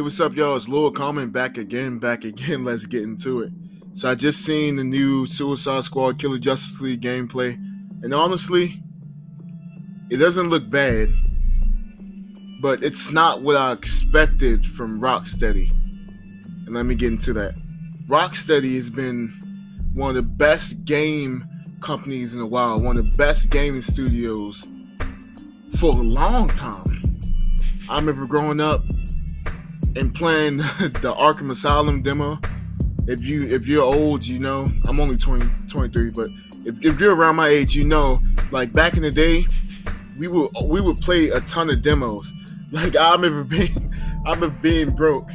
What's up, y'all? It's Lord Common back again. Let's get into it. So I just seen the new Suicide Squad Killer Justice League gameplay, and honestly, it doesn't look bad, but it's not what I expected from Rocksteady. And let me get into that. Rocksteady has been one of the best game companies in a while, one of the best gaming studios for a long time. I remember growing up and playing the Arkham Asylum demo. If you're old, you know. I'm only 23, but if you're around my age, you know. Like back in the day, we would play a ton of demos. Like I remember being broke,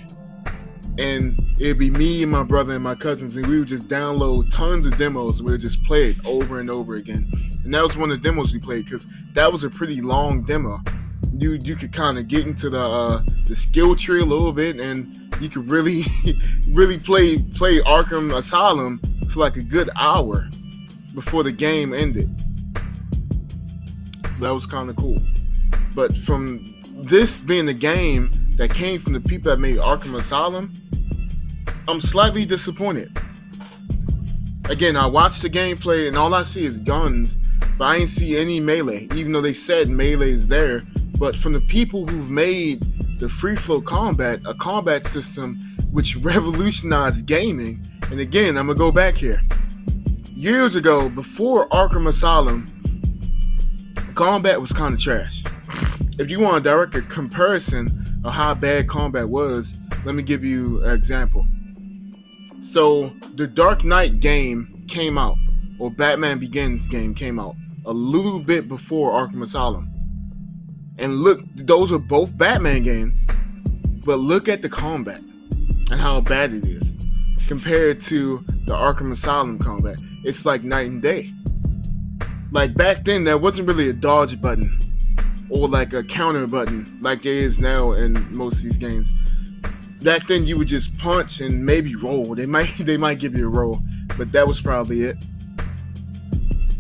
and it'd be me and my brother and my cousins, and we would just download tons of demos, and we would just play it over and over again. And that was one of the demos we played because that was a pretty long demo. You could kind of get into the skill tree a little bit, and you could really play Arkham Asylum for like a good hour before the game ended. So that was kind of cool. But from this being the game that came from the people that made Arkham Asylum, I'm slightly disappointed. Again, I watched the gameplay and all I see is guns, but I ain't see any melee, even though they said melee is there. But from the people who've made the free flow combat, a combat system which revolutionized gaming, and again, I'm gonna go back here. Years ago, before Arkham Asylum, combat was kind of trash. If you want a direct comparison of how bad combat was, let me give you an example. So, the Dark Knight game came out, or Batman Begins game came out, a little bit before Arkham Asylum. And look, those are both Batman games, but look at the combat and how bad it is compared to the Arkham Asylum combat. It's like night and day. Like back then, there wasn't really a dodge button or like a counter button like there is now in most of these games. Back then, you would just punch and maybe roll. They might give you a roll, but that was probably it.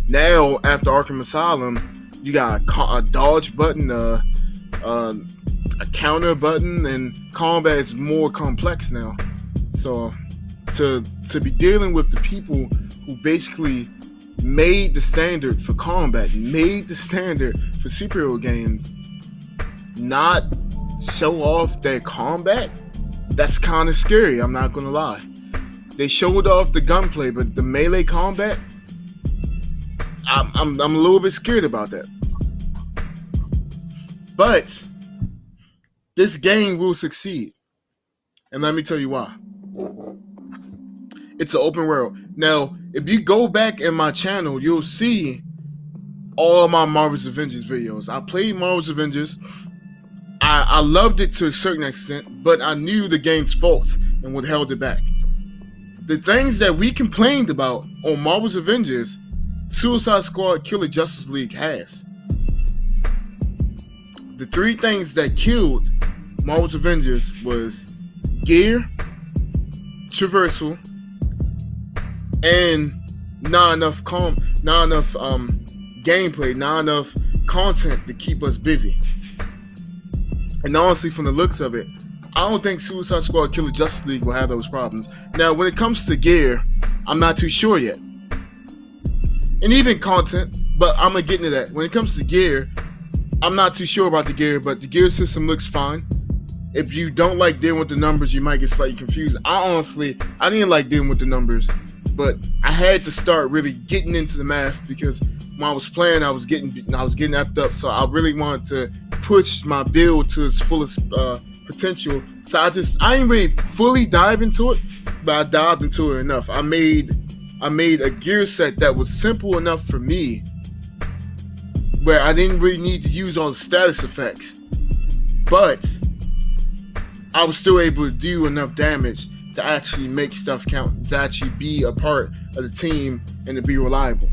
Now, after Arkham Asylum, you got a dodge button, a counter button, and combat is more complex now. So to be dealing with the people who basically made the standard for combat, made the standard for superhero games, not show off their combat, that's kind of scary, I'm not gonna lie. They showed off the gunplay, but the melee combat, I'm a little bit scared about that. But this game will succeed. And let me tell you why. It's an open world. Now, if you go back in my channel, you'll see all my Marvel's Avengers videos. I played Marvel's Avengers. I loved it to a certain extent, but I knew the game's faults and what held it back. The things that we complained about on Marvel's Avengers, Suicide Squad Killer Justice League has. The three things that killed Marvel's Avengers was gear, traversal, and not enough gameplay, not enough content to keep us busy. And honestly, from the looks of it, I don't think Suicide Squad Killer Justice League will have those problems. Now, when it comes to gear, I'm not too sure yet. And even content, but I'm going to get into that. When it comes to gear, I'm not too sure about the gear, but the gear system looks fine. If you don't like dealing with the numbers, you might get slightly confused. I didn't like dealing with the numbers, but I had to start really getting into the math because when I was playing, I was getting effed up. So I really wanted to push my build to its fullest potential. So I didn't really fully dive into it, but I dived into it enough. I made a gear set that was simple enough for me, where I didn't really need to use all the status effects, but I was still able to do enough damage to actually make stuff count, to actually be a part of the team and to be reliable.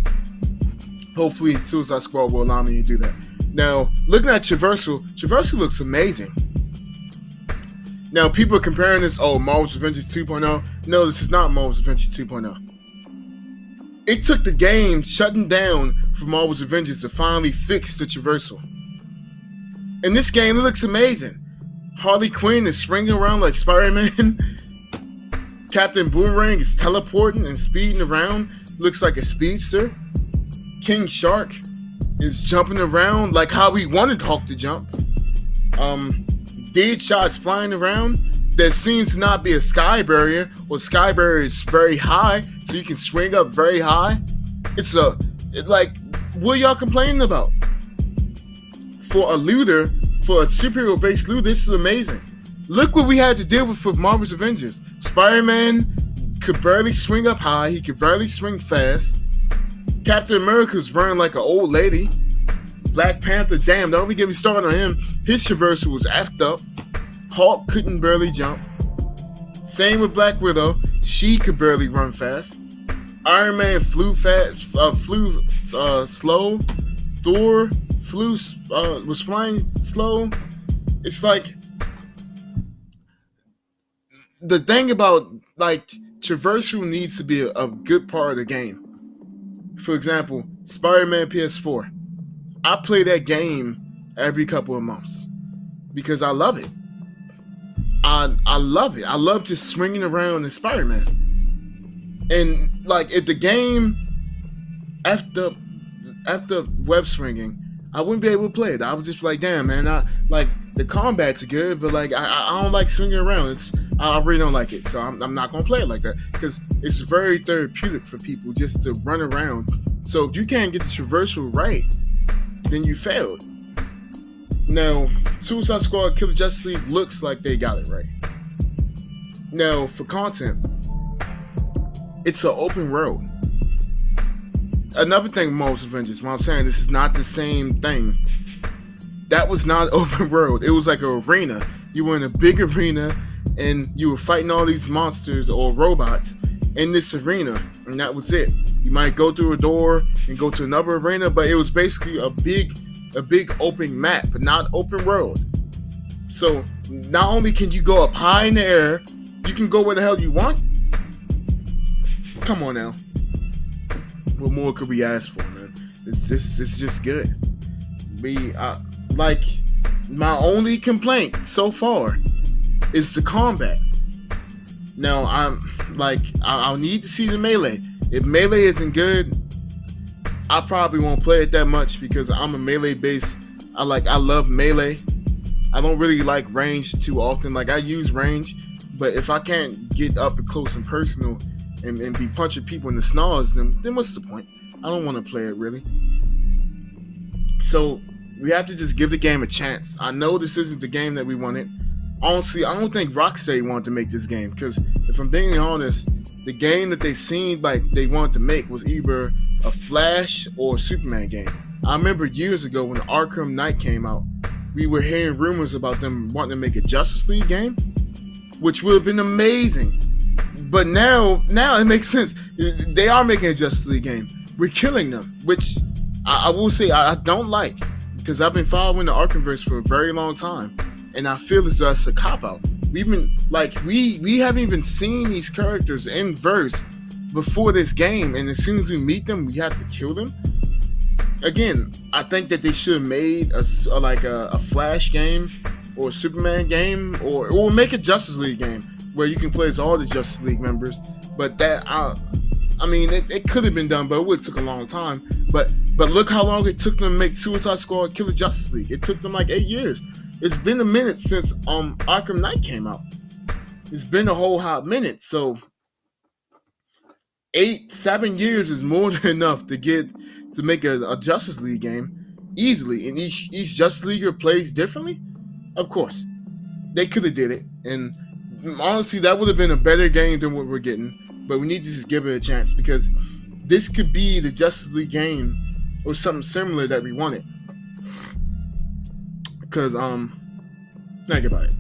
Hopefully Suicide Squad will allow me to do that. Now, looking at Traversal looks amazing. Now, people are comparing this, Marvel's Avengers 2.0. No, this is not Marvel's Avengers 2.0. It took the game shutting down for Marvel's Avengers to finally fix the traversal. In this game, it looks amazing. Harley Quinn is swinging around like Spider-Man. Captain Boomerang is teleporting and speeding around, looks like a speedster. King Shark is jumping around like how we wanted Hulk to jump. Deadshot's flying around. There seems to not be a sky barrier, or sky barrier is very high, so you can swing up very high. What are y'all complaining about? For a looter, for a superhero-based looter, this is amazing. Look what we had to deal with for Marvel's Avengers. Spider-Man could barely swing up high. He could barely swing fast. Captain America was running like an old lady. Black Panther, damn, don't even get me started on him. His traversal was effed up. Hulk couldn't barely jump. Same with Black Widow. She could barely run fast. Iron Man flew slow. Thor was flying slow. It's like, the thing about traversal needs to be a good part of the game. For example, Spider-Man PS4. I play that game every couple of months because I love it. I love it. I love just swinging around in Spider-Man. And if the game after web swinging, I wouldn't be able to play it. I would just be like, damn, man, the combat's good, but I don't like swinging around. I really don't like it, so I'm not gonna play it like that because it's very therapeutic for people just to run around. So if you can't get the traversal right, then you failed. Now, Suicide Squad Kill the Justice League looks like they got it right. Now, for content, it's an open road. Another thing with Marvel's Avengers, what I'm saying, this is not the same thing. That was not open world. It was like an arena. You were in a big arena, and you were fighting all these monsters or robots in this arena, and that was it. You might go through a door and go to another arena, but it was basically a big open map, but not open world. So not only can you go up high in the air, you can go where the hell you want. Come on now. What more could we ask for, man? It's just good. My only complaint so far is the combat. Now I'll need to see the melee. If melee isn't good, I probably won't play it that much because I'm a melee based. I love melee. I don't really like range too often. I use range, but if I can't get up close and personal and be punching people in the snarls, then what's the point? I don't want to play it really. So we have to just give the game a chance. I know this isn't the game that we wanted. Honestly, I don't think Rocksteady wanted to make this game because if I'm being honest, the game that they seemed like they wanted to make was either a Flash or a Superman game. I remember years ago when Arkham Knight came out, we were hearing rumors about them wanting to make a Justice League game, which would have been amazing. But now it makes sense. They are making a Justice League game. We're killing them, which I will say I don't like because I've been following the Arkhamverse for a very long time, and I feel as though it's a cop-out. We've been we haven't even seen these characters in verse before this game, and as soon as we meet them, we have to kill them. Again, I think that they should have made a Flash game or a Superman game or make a Justice League game where you can play as all the Justice League members. But it could have been done, but it would have took a long time. But look how long it took them to make Suicide Squad Kill the Justice League. It took them 8 years. It's been a minute since Arkham Knight came out. It's been a whole hot minute. So 7 years is more than enough to make a Justice League game easily. And each Justice Leaguer plays differently. Of course, they could have did it, and honestly, that would have been a better game than what we're getting. But we need to just give it a chance because this could be the Justice League game or something similar that we wanted. Because think about it.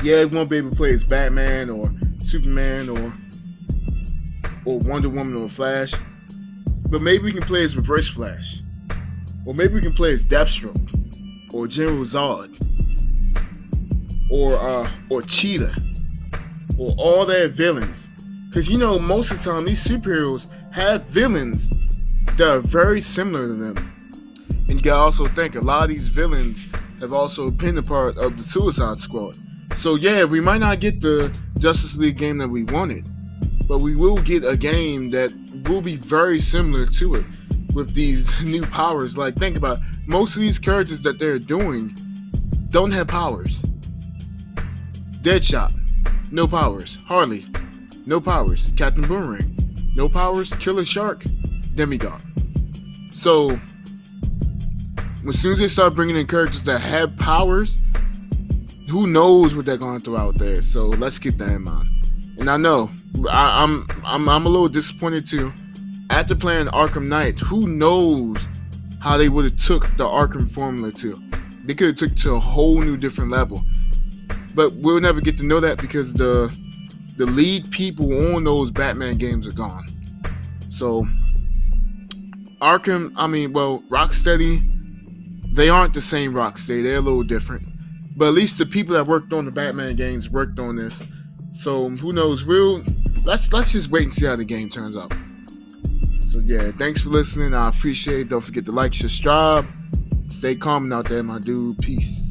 Yeah, we won't be able to play as Batman or Superman or Wonder Woman or Flash, but maybe we can play as Reverse Flash, or maybe we can play as Deathstroke or General Zod or Cheetah or all their villains. Because most of the time these superheroes have villains that are very similar to them. And you gotta also think a lot of these villains have also been a part of the Suicide Squad. So yeah, we might not get the Justice League game that we wanted, but we will get a game that will be very similar to it with these new powers. Like, think about it. Most of these characters that they're doing don't have powers. Deadshot, no powers. Harley, no powers. Captain Boomerang, no powers. Killer Shark, demigod. So, as soon as they start bringing in characters that have powers, who knows what they're going to throw out there. So let's keep that in mind. And I know I'm a little disappointed too. After playing Arkham Knight, who knows how they would have took the Arkham formula to? They could have took it to a whole new different level. But we'll never get to know that because the lead people on those Batman games are gone. So Rocksteady, they aren't the same Rocksteady. They're a little different. But at least the people that worked on the Batman games worked on this. So who knows? Let's just wait and see how the game turns out. So yeah, thanks for listening. I appreciate it. Don't forget to like, subscribe. Stay calm out there, my dude. Peace.